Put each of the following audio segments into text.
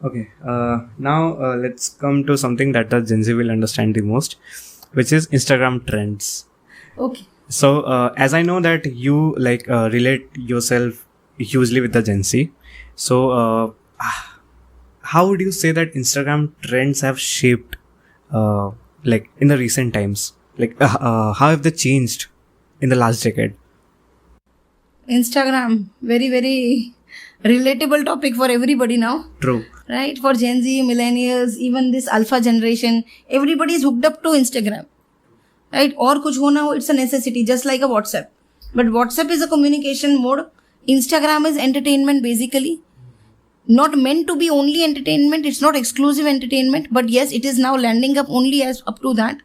Okay. Now let's come to something that the Gen Z will understand the most, which is Instagram trends. Okay. So as I know that you relate yourself hugely with the Gen Z, so how would you say that Instagram trends have shaped, in the recent times? How have they changed in the last decade? Instagram, very, very relatable topic for everybody now. True. Right? For Gen Z, millennials, even this alpha generation, everybody is hooked up to Instagram. Right? और कुछ होना हो, it's a necessity, just like a WhatsApp. But WhatsApp is a communication mode. Instagram is entertainment basically. Not meant to be only entertainment. It's not exclusive entertainment. But yes, it is now landing up only as up to that.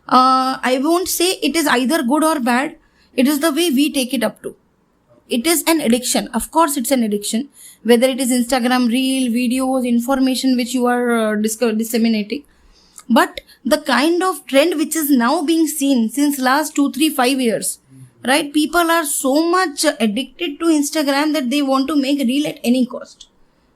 I won't say it is either good or bad. It is the way we take it up to. It is an addiction. Of course, it's an addiction. Whether it is Instagram, reel, videos, information which you are disseminating. But the kind of trend which is now being seen since last 2, 3, 5 years, right? People are so much addicted to Instagram that they want to make reel at any cost,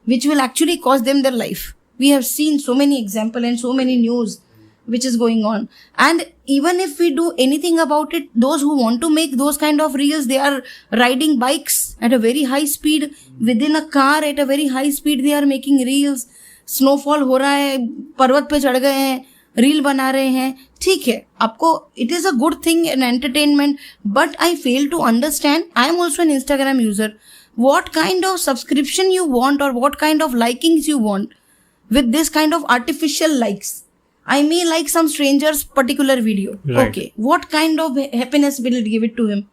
which will actually cost them their life. We have seen so many examples and so many news which is going on. And even if we do anything about it, those who want to make those kind of reels, they are riding bikes at a very high speed, within a car at a very high speed, they are making reels. Snowfall हो रहा है, पर्वत पे चढ़ गए हैं, reel बना रहे हैं. ठीक है, आपको it is a good thing an entertainment, but I fail to understand. I am also an Instagram user. what kind of subscription you want or what kind of likings you want with this kind of artificial likes. I may like some stranger's particular video. Right. Okay, what kind of happiness will it give it to him?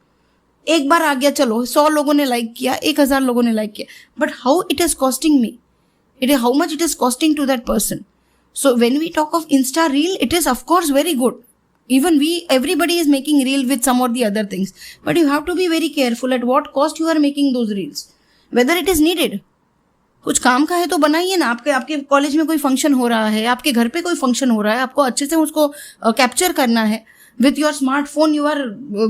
एक बार आ गया, चलो 100 लोगों ने like किया, 1000 लोगों ने like किया, but how it is costing me, it is how much it is costing to that person. So when we talk of Insta reel, it is of course very good. Even everybody is making reel with some or the other things, but you have to be very careful at what cost you are making those reels, whether it is needed. कुछ काम का है तो बनाइए ना. आपके college में कोई फंक्शन हो रहा है, आपके घर पे कोई फंक्शन हो रहा है, आपको अच्छे से उसको कैप्चर करना है. With your smartphone, you are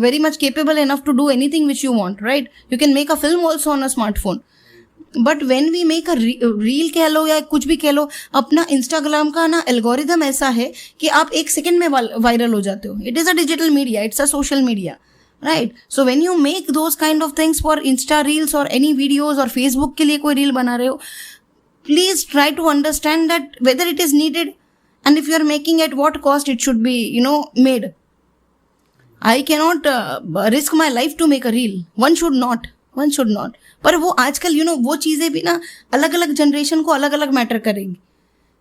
very much capable enough to do anything which you want, right? You can make a film also on a smartphone. But when we make a reel कह लो या कुछ भी कह लो, अपना Instagram का ना algorithm ऐसा है कि आप 1 सेकेंड में वायरल हो जाते हो. It is a digital media, it's a social media, right? So when you make those kind of things for insta reels और एनी वीडियोज और फेसबुक के लिए कोई रील बना रहे हो, please try to understand that whether it is needed and if you are making at what cost it should be made. I cannot risk my life to make a reel. One should not. पर वो आजकल वो चीज़ें भी ना अलग अलग generation को अलग अलग मैटर करेंगी.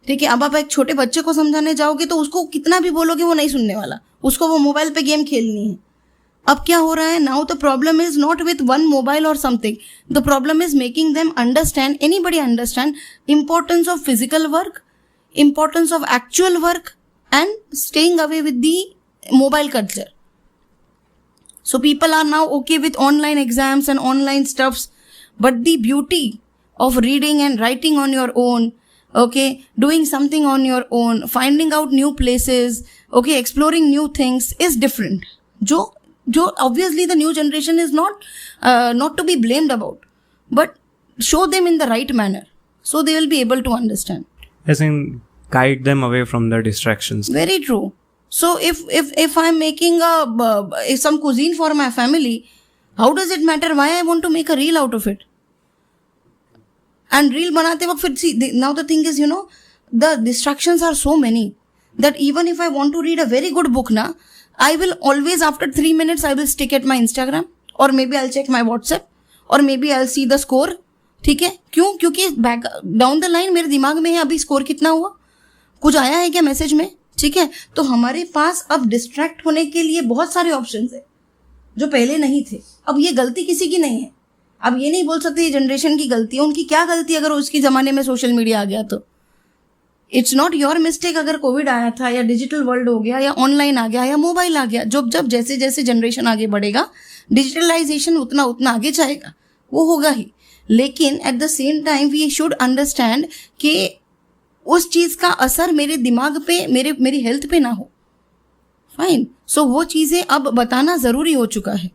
ठीक है, अब आप एक छोटे बच्चे को समझाने जाओगे तो उसको कितना भी बोलोगे वो नहीं सुनने वाला, उसको वो मोबाइल पे गेम खेलनी है. अब क्या हो रहा है, now the problem is not with one mobile और something, the problem is making them understand, anybody understand importance of physical work, importance of actual work and staying away with the mobile culture. So people are now okay with online exams and online stuffs, but the beauty of reading and writing on your own, okay, doing something on your own, finding out new places, okay, exploring new things is different. Jo obviously the new generation is not to be blamed about, but show them in the right manner so they will be able to understand. As in guide them away from the distractions. Very true. So if I'm making some cuisine for my family, how does it matter why I want to make a reel out of it? And reel banate waqt fir see, now the thing is, the distractions are so many that even if I want to read a very good book na, I will always after 3 minutes I will stick at my Instagram, or maybe I'll check my WhatsApp, or maybe I'll see the score. ठीक है, क्यों? क्योंकि back down the line मेरे दिमाग में है अभी score कितना हुआ, कुछ आया है क्या मैसेज में. ठीक है, तो हमारे पास अब डिस्ट्रैक्ट होने के लिए बहुत सारे ऑप्शंस है जो पहले नहीं थे. अब ये गलती किसी की नहीं है, अब ये नहीं बोल सकते ये जनरेशन की गलती है. उनकी क्या गलती अगर उसकी ज़माने में सोशल मीडिया आ गया तो? इट्स नॉट योर मिस्टेक अगर कोविड आया था या डिजिटल वर्ल्ड हो गया या ऑनलाइन आ गया या मोबाइल आ गया. जब जैसे जैसे जनरेशन आगे बढ़ेगा, डिजिटलाइजेशन उतना उतना आगे जाएगा, वो होगा ही. लेकिन at the same time we should understand कि उस चीज़ का असर मेरे दिमाग पे, मेरी हेल्थ पे ना हो. फाइन. सो वो चीज़ें अब बताना ज़रूरी हो चुका है.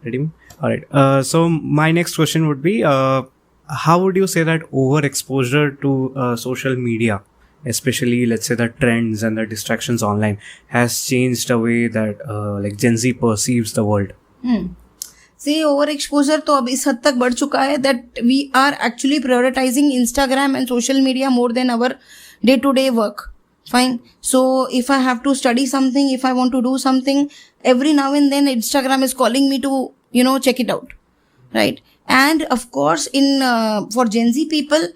Ready? All right. So my next question would be, how would you say that overexposure to social media, especially let's say the trends and the distractions online, has changed the way that like Gen Z perceives the world? See, over exposure तो अब इस हद तक बढ़ चुका है that we are actually prioritising Instagram and social media more than our day to day work. Fine. So if I have to study something, if I want to do something, every now and then Instagram is calling me to, check it out. Right. And of course, for Gen Z people,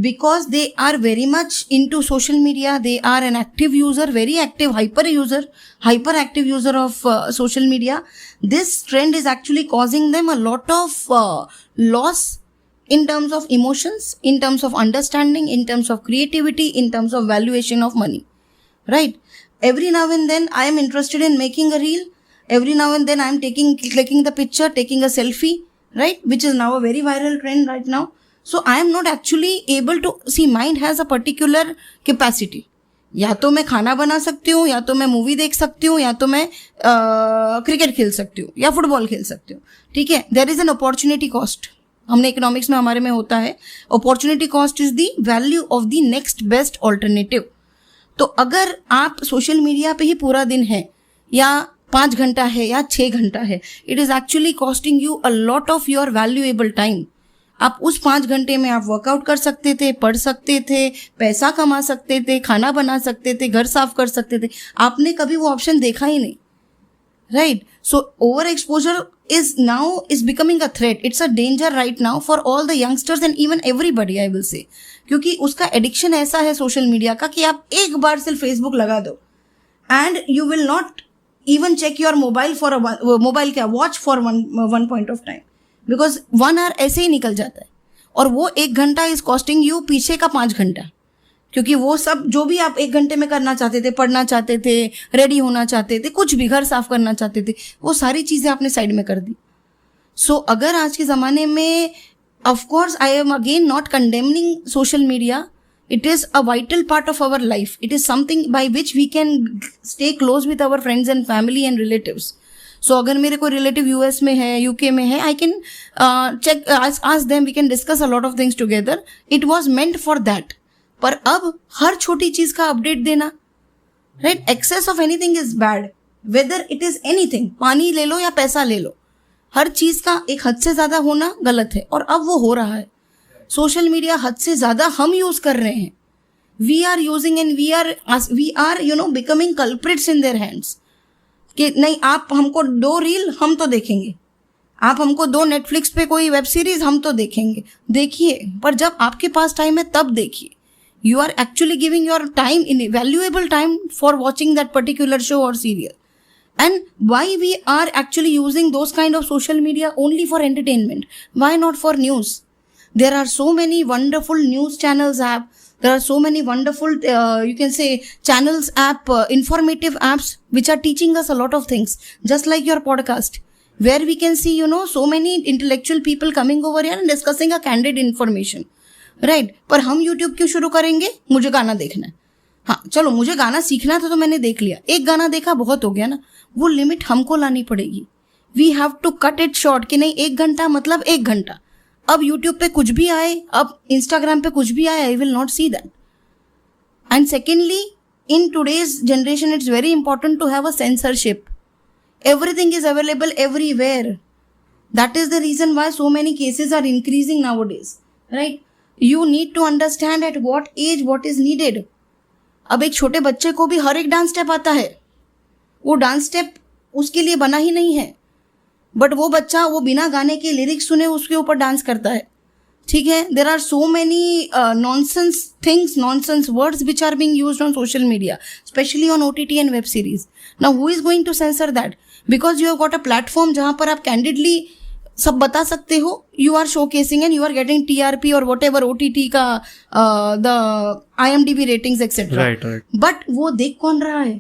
because they are very much into social media, they are an active user, very active, hyperactive user of social media. This trend is actually causing them a lot of loss in terms of emotions, in terms of understanding, in terms of creativity, in terms of valuation of money, right? Every now and then I am interested in making a reel. Every now and then I am clicking the picture, taking a selfie, right? Which is now a very viral trend right now. So I am not actually able to see, mind has a particular capacity. या तो मैं खाना बना सकती हूँ, या तो मैं मूवी देख सकती हूँ, या तो मैं क्रिकेट खेल सकती हूँ, या फुटबॉल खेल सकती हूँ. ठीक है, there is an opportunity cost. हमने इकोनॉमिक्स में हमारे में होता है opportunity cost is the value of the next best alternative. तो अगर आप सोशल मीडिया पे ही पूरा दिन है, या 5 घंटा है, या 6 घंटा है, it is actually costing you a lot of your valuable time. आप उस 5 घंटे में आप वर्कआउट कर सकते थे, पढ़ सकते थे, पैसा कमा सकते थे, खाना बना सकते थे, घर साफ कर सकते थे. आपने कभी वो ऑप्शन देखा ही नहीं, right? So over exposure is becoming a threat. It's a danger right now for all the youngsters and even everybody, I will say. क्योंकि उसका एडिक्शन ऐसा है सोशल मीडिया का कि आप एक बार सिर्फ फेसबुक लगा दो and you will not even check your mobile for mobile क्या watch for one point of time, because 1 hour ऐसे ही निकल जाता है. और वो 1 घंटा इज कॉस्टिंग यू पीछे का 5 घंटा, क्योंकि वो सब जो भी आप 1 घंटे में करना चाहते थे, पढ़ना चाहते थे, रेडी होना चाहते थे, कुछ भी घर साफ करना चाहते थे, वो सारी चीज़ें आपने साइड में कर दी. सो अगर आज के ज़माने में, of course I am again not condemning social media, it is a vital part of our life. It is something by which we can stay close with our friends and family and relatives. So अगर मेरे कोई relative US में है, UK में है, I can check, ask them, we can discuss a lot of things together. It was meant for that. पर अब हर छोटी चीज का अपडेट देना, right? Excess of anything is bad, whether it is anything. पानी ले लो या पैसा ले लो, हर चीज का एक हद से ज्यादा होना गलत है, और अब वो हो रहा है. सोशल मीडिया हद से ज्यादा हम यूज कर रहे हैं. We are using and we are becoming culprits in their hands. कि नहीं, आप हमको 2 रील हम तो देखेंगे, आप हमको 2 नेटफ्लिक्स पे कोई वेब सीरीज हम तो देखेंगे. देखिए, पर जब आपके पास टाइम है तब देखिए. You are actually giving your time, in valuable time, for watching that particular show or serial. And why we are actually using those kind of social media only for entertainment? Why not for news? There are so many wonderful news channels app. There are so many wonderful, you can say, channels app, informative apps, which are teaching us a lot of things. Just like your podcast, where we can see, so many intellectual people coming over here and discussing a candid information. Right. पर हम YouTube क्यों शुरू करेंगे? मुझे गाना देखना है. हाँ चलो, मुझे गाना सीखना था तो मैंने देख लिया, एक गाना देखा बहुत हो गया ना. वो लिमिट हमको लानी पड़ेगी. We have to cut it short, कि नहीं 1 घंटा मतलब 1 घंटा. अब यूट्यूब पे कुछ भी आए, अब इंस्टाग्राम पे कुछ भी आए, I will not see that. And secondly, in today's generation it's very important to have a censorship. Everything is available everywhere. That is the reason why so many cases are increasing nowadays, right? You need to understand at what age what is needed. अब एक छोटे बच्चे को भी हर एक dance step आता है. वो डांस स्टेप उसके लिए बना ही नहीं है, बट वो बच्चा वो बिना गाने के लिरिक्स सुने उसके ऊपर डांस करता है. ठीक है, there are so many nonsense things, nonsense words which are being used on social media, specially on OTT and web series. Now who is going to censor that? Because you have got a platform जहां पर आप candidly सब बता सकते हो. You are showcasing and you are getting TRP और whatever OTT का the IMDb ratings etcetera. But वो देख कौन रहा है?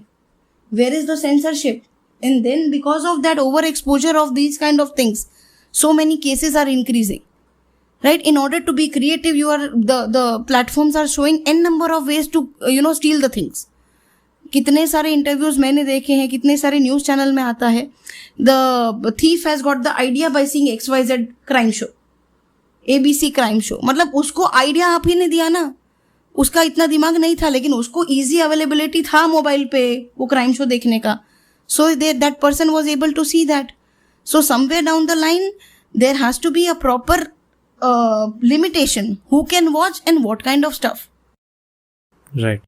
Where is the censorship? And then because of that over exposure of these kind of things, so many cases are increasing, right? In order to be creative, the platforms are showing n number of ways to steal the things. कितने सारे interviews मैंने देखे हैं, कितने सारे news channel में आता है, the thief has got the idea by seeing XYZ crime show, ABC crime show. मतलब उसको आइडिया आप ही ने दिया ना, उसका इतना दिमाग नहीं था, लेकिन उसको इजी अवेलेबिलिटी था मोबाइल पे वो क्राइम शो देखने का. So that person was able to see that. So somewhere down the line there has to be a proper limitation who can watch and what kind of stuff. Right.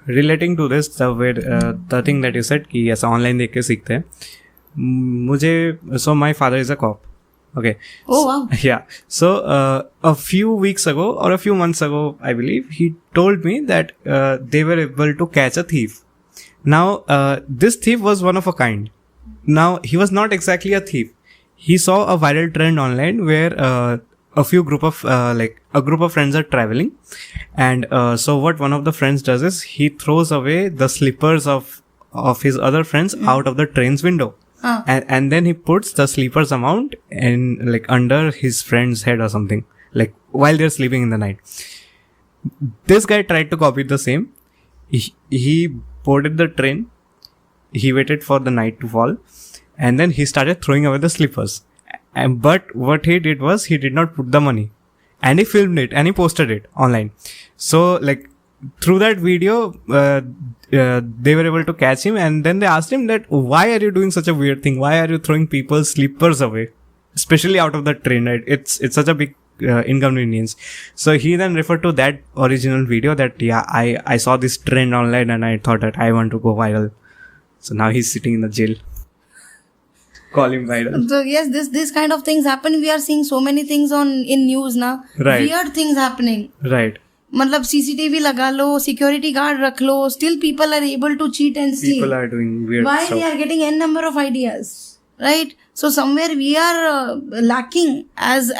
Relating to this, the thing that you said कि ऐसा online देख के सीखते हैं, मुझे, so my father is a cop. Okay. Oh wow. Yeah. So a few weeks ago or a few months ago, I believe, he told me that they were able to catch a thief. Now this thief was one of a kind. Now he was not exactly a thief. He saw a viral trend online where a group of friends are traveling, and so what one of the friends does is he throws away the slippers of his other friends out of the train's window. And then he puts the sleepers amount in like under his friend's head or something, like while they're sleeping in the night. This guy tried to copy the same. He boarded the train. He waited for the night to fall, and then he started throwing away the slippers. But what he did was he did not put the money, and he filmed it and he posted it online. So like through that video, they were able to catch him, and then they asked him that why are you doing such a weird thing? Why are you throwing people's slippers away, especially out of the train? Right? It's such a big inconvenience. So he then referred to that original video that I saw this trend online and I thought that I want to go viral. So now he's sitting in the jail. Call him viral. So yes, this kind of things happen. We are seeing so many things in news now. Right. Weird things happening. Right. मतलब CCTV लगा लो, security guard रख लो, still people are able to cheat and steal. People are doing weird Why stuff. they are getting n number of ideas, right? So somewhere we are lacking as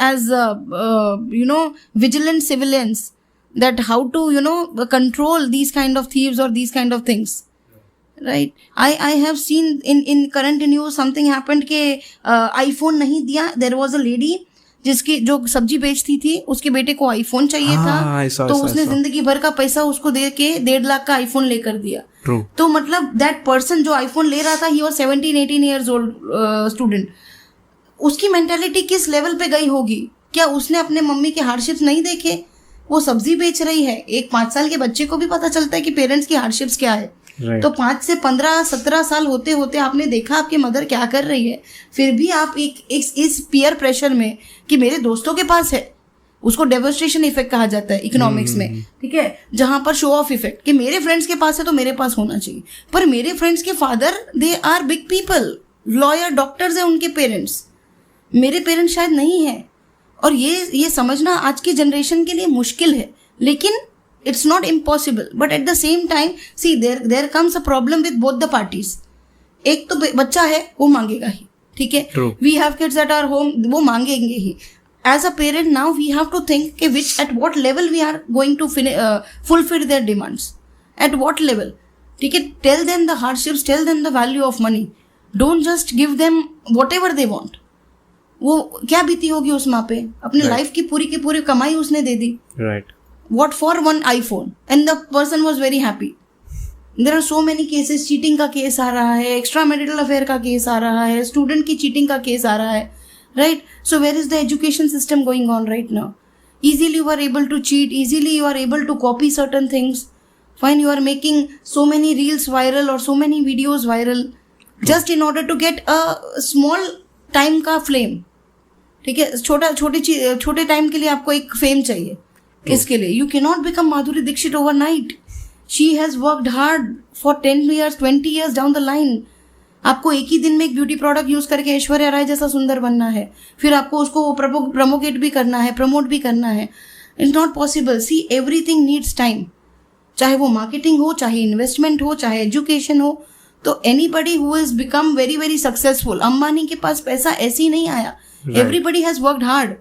vigilant civilians, that how to control these kind of thieves or these kind of things. Right. I have seen in current news something happened के iPhone नहीं दिया. There was a lady जिसकी जो सब्जी बेचती थी, उसके बेटे को iPhone चाहिए था, तो उसने जिंदगी भर का पैसा उसको दे के 1.5 लाख का iPhone लेकर दिया. True. तो मतलब that person जो iPhone ले रहा था, he was 17-18 years old student. उसकी मेंटालिटी किस लेवल पे गई होगी? क्या उसने अपने मम्मी के हार्डशिप्स नहीं देखे? वो सब्जी बेच रही है. एक 5 साल के बच्चे को भी पता चलता है कि पेरेंट्स की हार्डशिप्स क्या है. Right. तो 5 से 15-17 साल होते होते आपने देखा आपकी मदर क्या कर रही है, फिर भी आप इस पीयर प्रेशर में कि मेरे दोस्तों के पास है, उसको डेमोन्स्ट्रेशन इफेक्ट कहा जाता है इकोनॉमिक्स में, ठीक है, जहां पर शो ऑफ इफेक्ट कि मेरे फ्रेंड्स के पास है तो मेरे पास होना चाहिए. पर मेरे फ्रेंड्स के father they are big people, lawyer, doctors हैं उनके पेरेंट्स, मेरे पेरेंट्स शायद नहीं है. और ये समझना आज की जनरेशन के लिए मुश्किल है, लेकिन it's not impossible. But at the same time, see, there comes a problem with both the parties. एक तो बच्चा है, वो मांगेगा ही, ठीक है. We have kids at our home, वो मांगेंगे ही. As a parent now, we have to think कि at what level we are going to fulfill their demands. At what level, ठीक है. Tell them the hardships, tell them the value of money. Don't just give them whatever they want. वो क्या बीती होगी उस माँ पे, अपने लाइफ की पूरी कमाई उसने दे दी. Right. What for one iPhone? And the person was very happy. There are so many cases. Cheating का केस आ रहा है, एक्स्ट्रा मैरिटल अफेयर का केस आ रहा है, स्टूडेंट की चीटिंग का केस आ रहा है, right? So where is the education system going on right now? Easily you are able to cheat, easily you are able to copy certain things. Fine, you are making so many reels viral or so many videos viral just in order to get a small time का flame. ठीक है, छोटे time के लिए आपको एक fame चाहिए. इसके लिए you can not become Madhuri Dixit overnight. She has worked hard for 10 years 20 years down the line. आपको एक ही दिन में एक ब्यूटी प्रोडक्ट यूज करके ऐश्वर्या राय जैसा सुंदर बनना है, फिर आपको उसको प्रमोट भी करना है. It's not possible. See, everything needs time. चाहे वो मार्केटिंग हो, चाहे इन्वेस्टमेंट हो, चाहे एजुकेशन हो. तो anybody who is become very very successful, Ambani के पास पैसा ऐसे ही नहीं आया. Everybody has worked hard.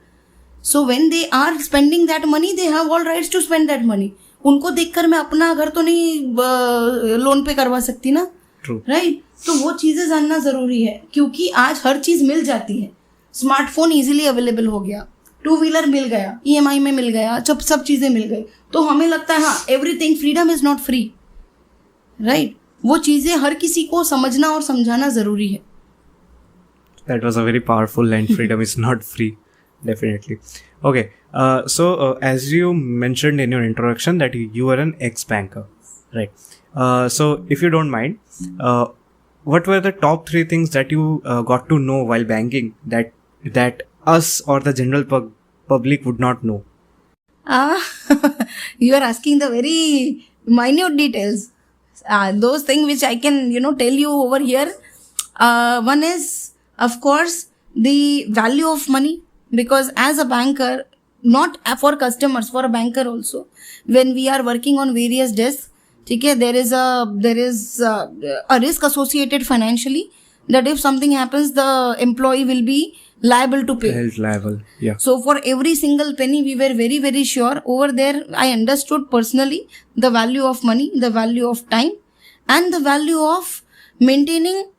So when they are spending that money, they have all rights to spend that money. उनको देखकर मैं अपना घर तो नहीं लोन पे करवा सकती ना, राइट? तो वो चीजें जानना जरूरी है, क्योंकि आज हर चीज मिल जाती है. स्मार्टफोन इजीली अवेलेबल हो गया, 2-wheeler मिल गया, EMI में मिल गया, सब चीजें मिल गई. तो हमें लगता है हाँ, everything, freedom is not free. Right वो चीजें हर किसी को समझना और समझाना जरूरी है. That was a very powerful line. Freedom is not free. Definitely. Okay. As you mentioned in your introduction that you were an ex-banker, right? So if you don't mind, what were the top 3 things that you got to know while banking that us or the general public would not know? You are asking the very minute details. Those things which I can, tell you over here. One is, of course, the value of money, because as a banker, not for customers, for a banker also, when we are working on various desks, okay, there is a risk associated financially that if something happens, the employee will be liable to pay. Held liable, yeah. So for every single penny, we were very, very sure. Over there, I understood personally the value of money, the value of time, and the value of maintaining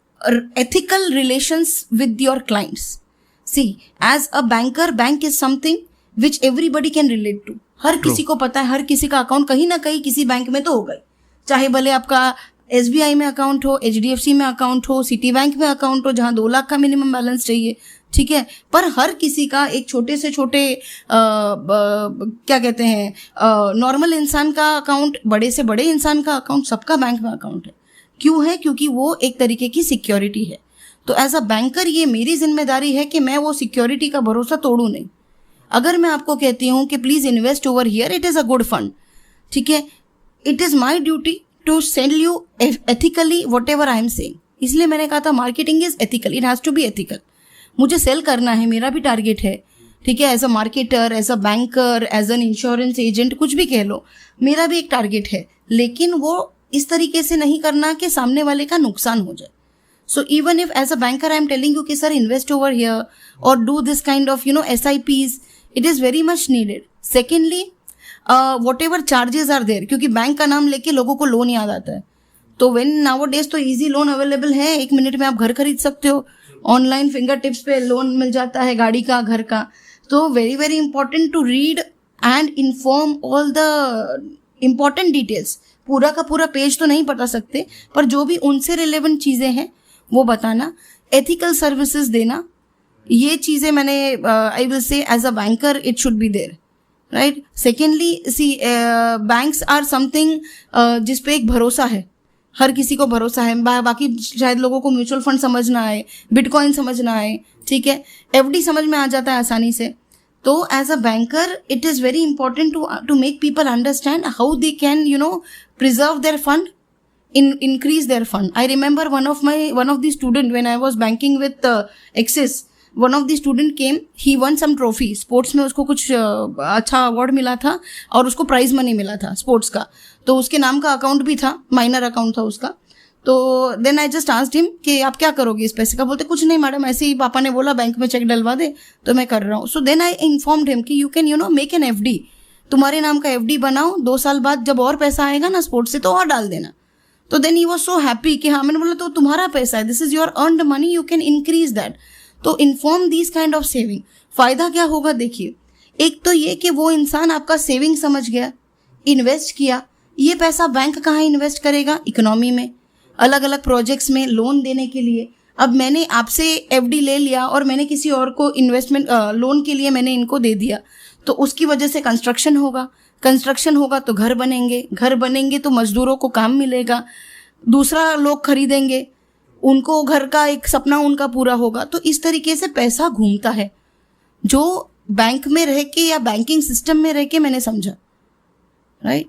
ethical relations with your clients. See, as a banker, bank is something which everybody can relate to. हर किसी को पता है, हर किसी का account कहीं ना कहीं किसी बैंक में तो होगा ही, चाहे भले आपका SBI में अकाउंट हो, HDFC में अकाउंट हो, सिटी बैंक में अकाउंट हो जहाँ 2 लाख का मिनिमम बैलेंस चाहिए, ठीक है. पर हर किसी का एक छोटे से छोटे क्या कहते हैं नॉर्मल इंसान का अकाउंट, बड़े से बड़े इंसान का अकाउंट, सबका बैंक में अकाउंट है. क्यों है? क्योंकि वो एक तरीके की सिक्योरिटी है. तो एज अ बैंकर ये मेरी जिम्मेदारी है कि मैं वो सिक्योरिटी का भरोसा तोड़ूं नहीं. अगर मैं आपको कहती हूँ कि please invest over here, it is a good fund, ठीक है, it is my duty to sell you ethically what ever I am saying. इसलिए मैंने कहा था marketing is ethical, it has to be ethical. मुझे सेल करना है, मेरा भी टारगेट है, ठीक है, as a marketer, as a banker, as an insurance agent, कुछ भी कह लो, मेरा भी एक टारगेट है. लेकिन वो इस तरीके से नहीं करना कि सामने वाले का नुकसान हो जाए. So even if as a banker I am telling you कि सर इन्वेस्ट ओवर हियर और do this kind of SIPs, it is very much needed. Secondly, what ever charges are there, क्योंकि बैंक का नाम लेके लोगों को loan याद आता है. तो वेन नाउ डेज तो ईजी लोन अवेलेबल है, 1 मिनट में आप घर खरीद सकते हो, ऑनलाइन फिंगर टिप्स पे लोन मिल जाता है, गाड़ी का, घर का. तो very very important to read and inform all the important details. पूरा का पूरा पेज तो नहीं बता सकते, पर जो भी उनसे रिलेवेंट चीज़ें हैं वो बताना. एथिकल सर्विसेज देना, ये चीज़ें मैंने I will say as a banker it should be there, right. Secondly, see banks are something जिस पे एक भरोसा है, हर किसी को भरोसा है. बाकी शायद लोगों को म्यूचुअल फंड समझ ना आए, बिटकॉइन समझ ना आए, ठीक है, FD समझ में आ जाता है आसानी से. तो as a banker it is very important to make people understand how they can preserve their fund, increase their fund. I remember one of the student when I was banking with Axis, one of the student came, he won some trophy sports में, उसको कुछ अच्छा award मिला था और उसको prize money मिला था स्पोर्ट्स का. तो उसके नाम का अकाउंट भी था, माइनर अकाउंट था उसका. तो then I just asked him कि आप क्या करोगे इस पैसे का. बोलते कुछ नहीं मैडम, ऐसे ही पापा ने बोला बैंक में चेक डलवा दे तो मैं कर रहा हूँ. So then I informed him कि you can make an FD, तुम्हारे नाम का FD बनाओ, 2 साल बाद जब और पैसा आएगा ना स्पोर्ट्स से तो और डाल देना. तो then he was so happy कि हाँ, मैंने बोला तो तुम्हारा पैसा है, this is your earned money, you can increase that. तो inform this kind of saving. फायदा क्या होगा देखिए, एक तो ये कि वो इंसान आपका सेविंग समझ गया, इन्वेस्ट किया. ये पैसा बैंक कहाँ इन्वेस्ट करेगा? इकोनॉमी में, अलग अलग प्रोजेक्ट्स में लोन देने के लिए. अब मैंने आपसे FD ले लिया और मैंने किसी और को इन्वेस्टमेंट लोन के लिए मैंने इनको दे दिया, तो उसकी वजह से कंस्ट्रक्शन होगा तो घर बनेंगे तो मजदूरों को काम मिलेगा, दूसरा लोग खरीदेंगे, उनको घर का एक सपना उनका पूरा होगा. तो इस तरीके से पैसा घूमता है, जो बैंक में रह के या बैंकिंग सिस्टम में रह के मैंने समझा, right.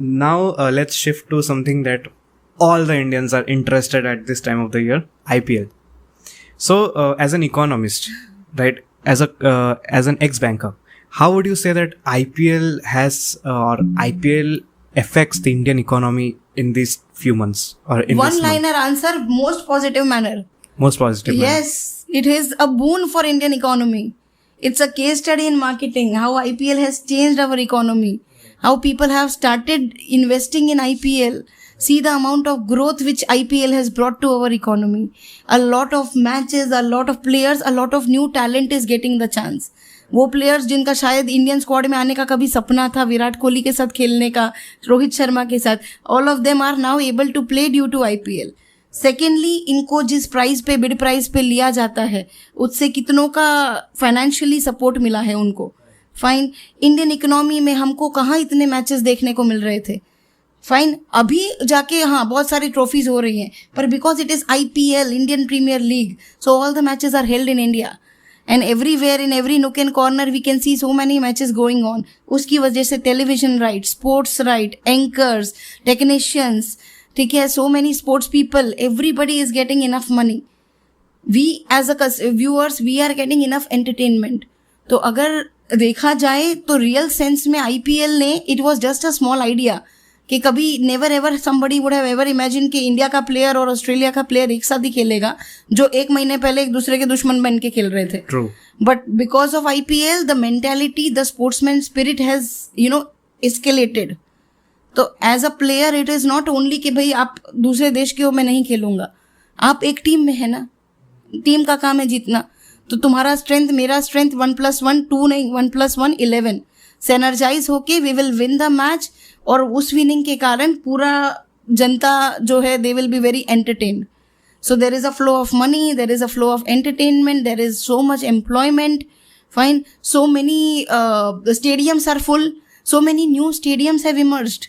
Now let's shift to something that all the Indians are interested at this time of the year, IPL. So as an economist, right, as an ex-banker, how would you say that IPL has or IPL affects the Indian economy in these few months or in One this month? liner answer, most positive manner. Most positive manner. Yes, It is a boon for Indian economy. It's a case study in marketing, how IPL has changed our economy, how people have started investing in IPL. See the amount of growth which IPL has brought to our economy. A lot of matches, a lot of players, a lot of new talent is getting the chance. वो players जिनका शायद Indian squad में आने का कभी सपना था, विराट कोहली के साथ खेलने का, रोहित शर्मा के साथ, all of them are now able to play due to IPL. Secondly, इनको जिस प्राइस पे, बिड प्राइस पे लिया जाता है, उससे कितनों का फाइनेंशियली सपोर्ट मिला है उनको. फाइन. इंडियन इकोनॉमी में हमको कहाँ इतने मैचेस देखने को मिल रहे थे. फाइन. अभी जाके हाँ बहुत सारी ट्रॉफीज हो रही हैं, पर because it is IPL, Indian premier league, so all the matches are held in India. And everywhere, in every nook and corner, we can see so many matches going on. उसकी वजह से television right, sports right, anchors, technicians, ठीक है, so many sports people, everybody is getting enough money. We as a viewers, we are getting enough entertainment. तो अगर देखा जाए तो रियल सेंस में IPL ने, it was just a small idea कि कभी never ever somebody would have ever imagined कि इंडिया का प्लेयर और ऑस्ट्रेलिया का प्लेयर एक साथ ही खेलेगा, जो एक महीने पहले एक दूसरे के दुश्मन बन के खेल रहे थे. True. But because of IPL, the mentality, the sportsman spirit has, escalated. तो as a player it is not only कि भाई आप दूसरे देश के हो, मैं नहीं खेलूंगा. आप एक टीम में है ना, टीम का काम है जीतना. तो तुम्हारा स्ट्रेंथ, मेरा स्ट्रेंथ 1+1 2 नहीं, 1+1 11. सेनर्जाइज होके we will win the match, और उस विनिंग के कारण पूरा जनता जो है they will be very entertained. So there is a flow of money, there is a flow of entertainment, there is so much employment. Fine. So many stadiums are full, so many new stadiums have emerged.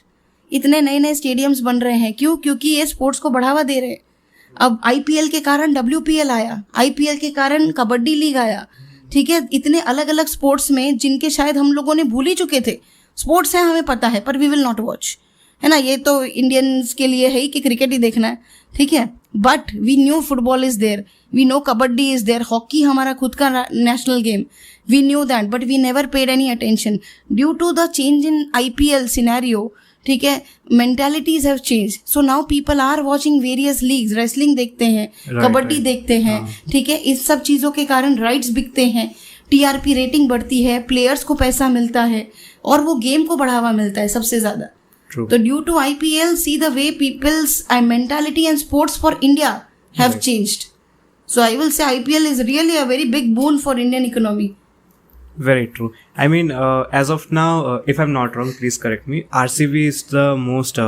इतने नए नए stadiums बन रहे हैं. क्यों? क्योंकि ये sports को बढ़ावा दे रहे हैं. अब IPL के कारण WPL आया, IPL के कारण कबड्डी लीग आया. ठीक है, इतने अलग अलग स्पोर्ट्स में जिनके शायद हम लोगों ने भूल ही चुके थे. स्पोर्ट्स है, हमें पता है, पर वी विल नॉट वॉच, है ना. ये तो इंडियंस के लिए है ही कि क्रिकेट ही देखना है, ठीक है. But we knew football is there, we know kabaddi is there, hockey हमारा खुद का national game, we knew that, but we never paid any attention due to the change in IPL scenario. ठीक है, mentalities have change. So now people are watching various leagues. Wrestling देखते हैं, कबड्डी देखते हैं, ठीक है. इस सब चीज़ों के कारण राइट्स बिकते हैं, TRP रेटिंग बढ़ती है, प्लेयर्स को पैसा मिलता है, और वो गेम को बढ़ावा मिलता है सबसे ज़्यादा. तो due to IPL, see the way people's mentality and sports for India have changed. So I will say IPL is really a very big boon for Indian economy. Very true. I mean, as of now, if I'm not wrong, please correct me. RCB is the most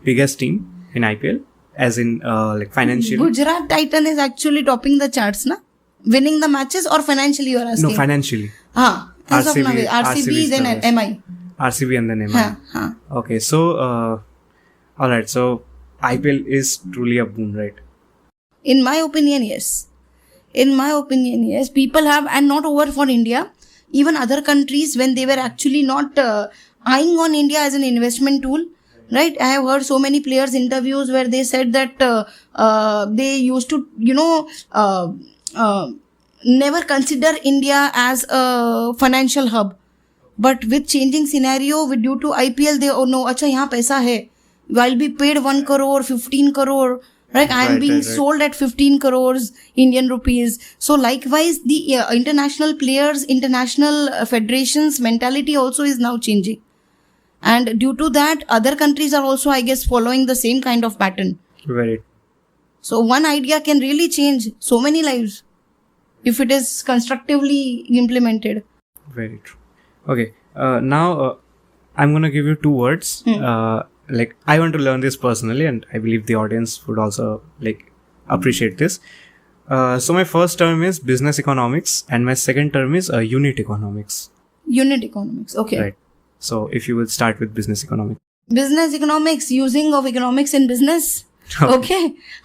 biggest team in IPL, as in financially. Gujarat Titan is actually topping the charts, na? Winning the matches, or financially you are asking? No, financially. As of now, RCB then MI. RCB and then MI. Okay, so all right. So IPL is truly a boon, right? In my opinion, yes. People have, and not over for India. Even other countries, when they were actually not eyeing on India as an investment tool, right? I have heard so many players interviews where they said that they used to, never consider India as a financial hub. But with changing scenario, with due to IPL, they know, अच्छा यहाँ पैसा है. I'll be paid 1 crore, 15 crore. Right, I am being sold at 15 crores Indian rupees. So likewise, the international players, international federations mentality also is now changing, and due to that, other countries are also, I guess, following the same kind of pattern. Right. So one idea can really change so many lives if it is constructively implemented. Very true. Okay. Now I'm gonna give you 2 words. I want to learn this personally, and I believe the audience would also appreciate this. So my first term is business economics, and my second term is unit economics. Unit economics, okay. Right. So if you will start with business economics. Business economics, using of economics in business. Okay.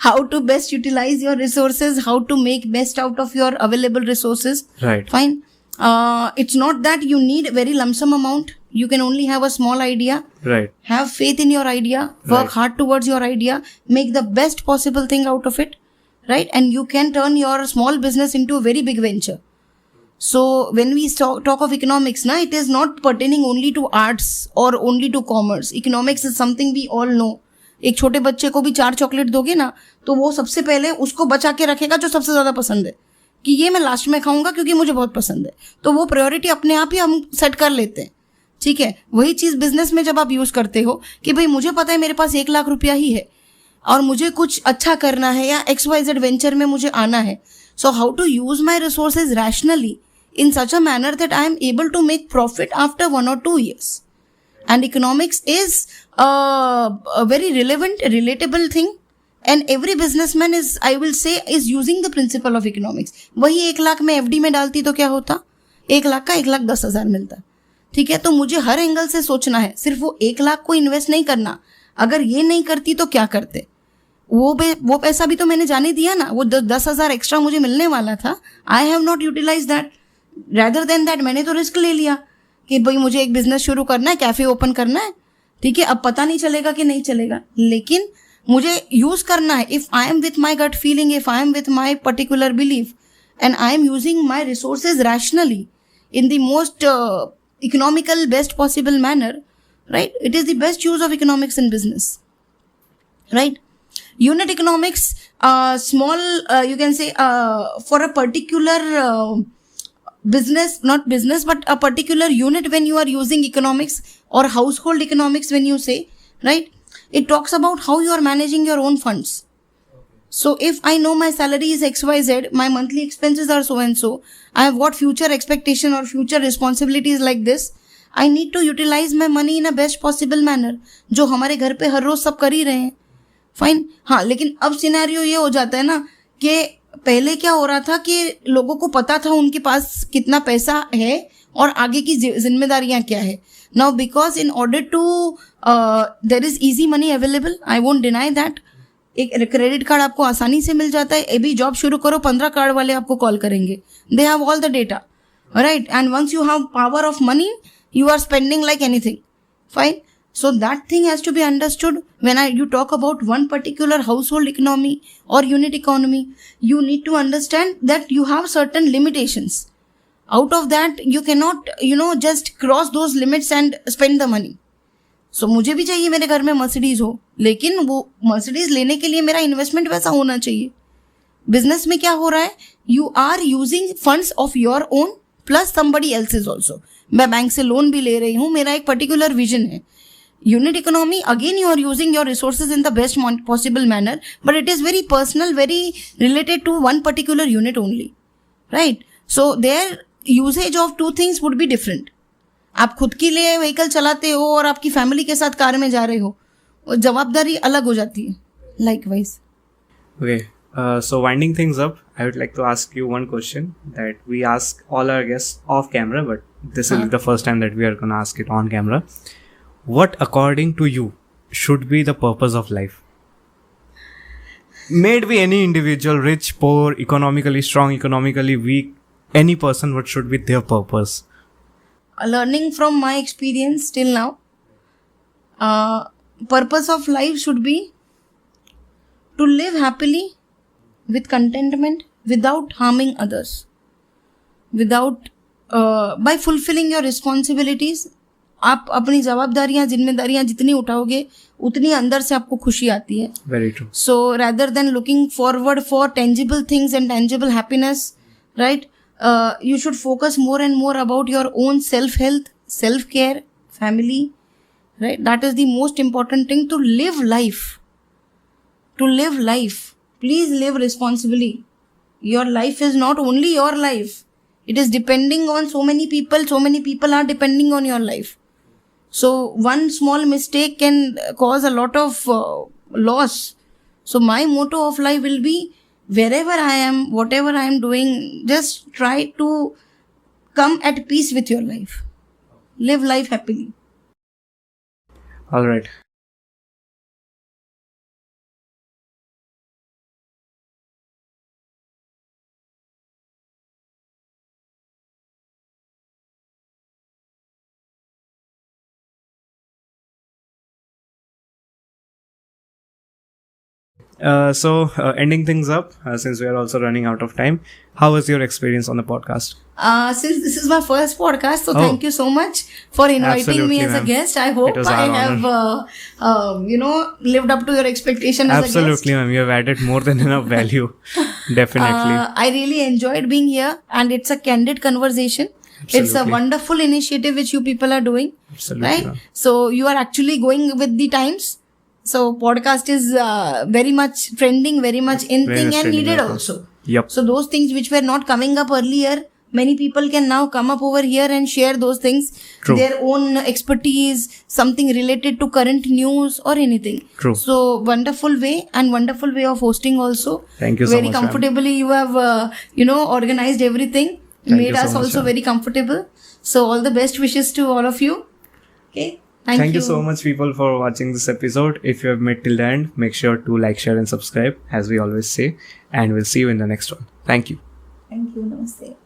How to best utilize your resources, how to make best out of your available resources. Right. Fine. It's not that you need a very lump sum amount. You can only have a small idea. Right. Have faith in your idea. Work hard towards your idea. Make the best possible thing out of it. Right. And you can turn your small business into a very big venture. So when we talk of economics, it is not pertaining only to arts or only to commerce. Economics is something we all know. एक छोटे बच्चे को भी 4 chocolate दोगे ना, तो वो सबसे पहले उसको बचा के रखेगा जो सबसे ज्यादा पसंद है. कि ये मैं लास्ट में खाऊंगा क्योंकि मुझे बहुत पसंद है, तो वो प्रायोरिटी अपने आप ही हम सेट कर लेते हैं, ठीक है। वही चीज़ बिजनेस में जब आप यूज़ करते हो कि भाई मुझे पता है मेरे पास 1 लाख रुपया ही है और मुझे कुछ अच्छा करना है या XYZ वेंचर में मुझे आना है, so how to use my resources rationally in such a manner that I am able to make profit after 1 or 2 years. And economics is a very relevant, relatable thing. And every businessman is, I will say, is using the principle of economics. वही 1 लाख में FD में डालती तो क्या होता? 1 लाख का 1,10,000 मिलता, ठीक है। तो मुझे हर एंगल से सोचना है, सिर्फ वो 1 लाख को इन्वेस्ट नहीं करना। अगर ये नहीं करती तो क्या करते? वो पैसा भी तो मैंने जाने दिया ना, वो 10,000 एक्स्ट्रा मुझे मिलने वाला था। I have not utilize that. Rather than that मैंने तो रिस्क ले लिया कि भाई मुझे एक बिजनेस शुरू करना है, कैफे ओपन करना है, ठीक है। अब पता नहीं चलेगा कि नहीं चलेगा, लेकिन मुझे यूज करना है। If I am with my gut feeling, if I am with my particular belief and I am using my resources rationally in the most economical best possible manner, right? It is the best use of economics in business, right? Unit economics, small, you can say, for a particular business, not business, but a particular unit, when you are using economics or household economics, when you say, right, it talks about how you are managing your own funds. So if I know my salary is XYZ, my monthly expenses are so and so, I have got future expectation or future responsibilities like this, I need to utilize my money in a best possible manner, जो हमारे घर पे हर रोज सब कर ही रहे हैं, fine. हाँ, लेकिन अब सिनेरियो ये हो जाता है ना कि पहले क्या हो रहा था कि लोगों को पता था उनके पास कितना पैसा है और आगे की जिम्मेदारियां क्या है। Now because in order to there is easy money available, I won't deny that. एक क्रेडिट कार्ड आपको आसानी से मिल जाता है, अभी जॉब शुरू करो 15 कार्ड वाले आपको कॉल करेंगे, they have all the data, right. And once you have power of money, you are spending like anything, fine. So that thing has to be understood. When you talk about one particular household economy or unit economy, you need to understand that you have certain limitations. Out of that, you cannot, just cross those limits and spend the money. So मुझे भी चाहिए मेरे घर में Mercedes हो, लेकिन वो Mercedes लेने के लिए मेरा इन्वेस्टमेंट वैसा होना चाहिए। बिजनेस में क्या हो रहा है, you are using funds of your own plus somebody else's also. मैं बैंक से लोन भी ले रही हूँ, मेरा एक पर्टिकुलर विजन है। Unit economy, again you are using your resources in the best possible manner, but it is very personal, very related to one particular unit only, right. So their usage of two things would be different. आप खुद के लिए vehicle चलाते हो और आपकी family के साथ कार में जा रहे हो, जवाबदारी अलग हो जाती है, likewise. Okay, so winding things up, I would like to ask you one question that we ask all our guests off camera, but this will be the first time that we are going to ask it on camera. What, according to you, should be the purpose of life? May it be any individual, rich, poor, economically strong, economically weak, any person, what should be their purpose? Learning from my experience till now, purpose of life should be to live happily with contentment without harming others, without by fulfilling your responsibilities. आप अपनी जवाबदारियां, जिम्मेदारियां जितनी उठाओगे उतनी अंदर से आपको खुशी आती है। Very true. So rather than looking forward for tangible things and tangible happiness, right, you should focus more and more about your own self-health, self-care, family, right. That is the most important thing, to live life. To live life, please live responsibly. Your life is not only your life, it is depending on so many people. So many people are depending on your life. So one small mistake can cause a lot of loss. So my motto of life will be, wherever I am, whatever I am doing, just try to come at peace with your life. Live life happily. All right. So ending things up, since we are also running out of time, how was your experience on the podcast? Since this is my first podcast, so thank you so much for inviting me Absolutely, as a ma'am. guest. I hope It was I our have, lived up to your expectation as a guest. Absolutely, ma'am. You have added more than enough value. Definitely. I really enjoyed being here, and it's a candid conversation. It's a Absolutely. wonderful initiative which you people are doing, Absolutely, right? ma'am. So you are actually going with the times. So podcast is very much trending, very much in Very thing much and trending, needed of course. also. Yep. So those things which were not coming up earlier, many people can now come up over here and share those things, True. their own expertise, something related to current news or anything. True. So wonderful way of hosting also. Thank you so Very much, ma'am. comfortably you have, organized everything. Thank Made you so us much, also ma'am. very comfortable. So all the best wishes to all of you. Okay. Thank you so much, people, for watching this episode. If you have made till the end, make sure to like, share, and subscribe, as we always say. And we'll see you in the next one. Thank you. Thank you. Namaste.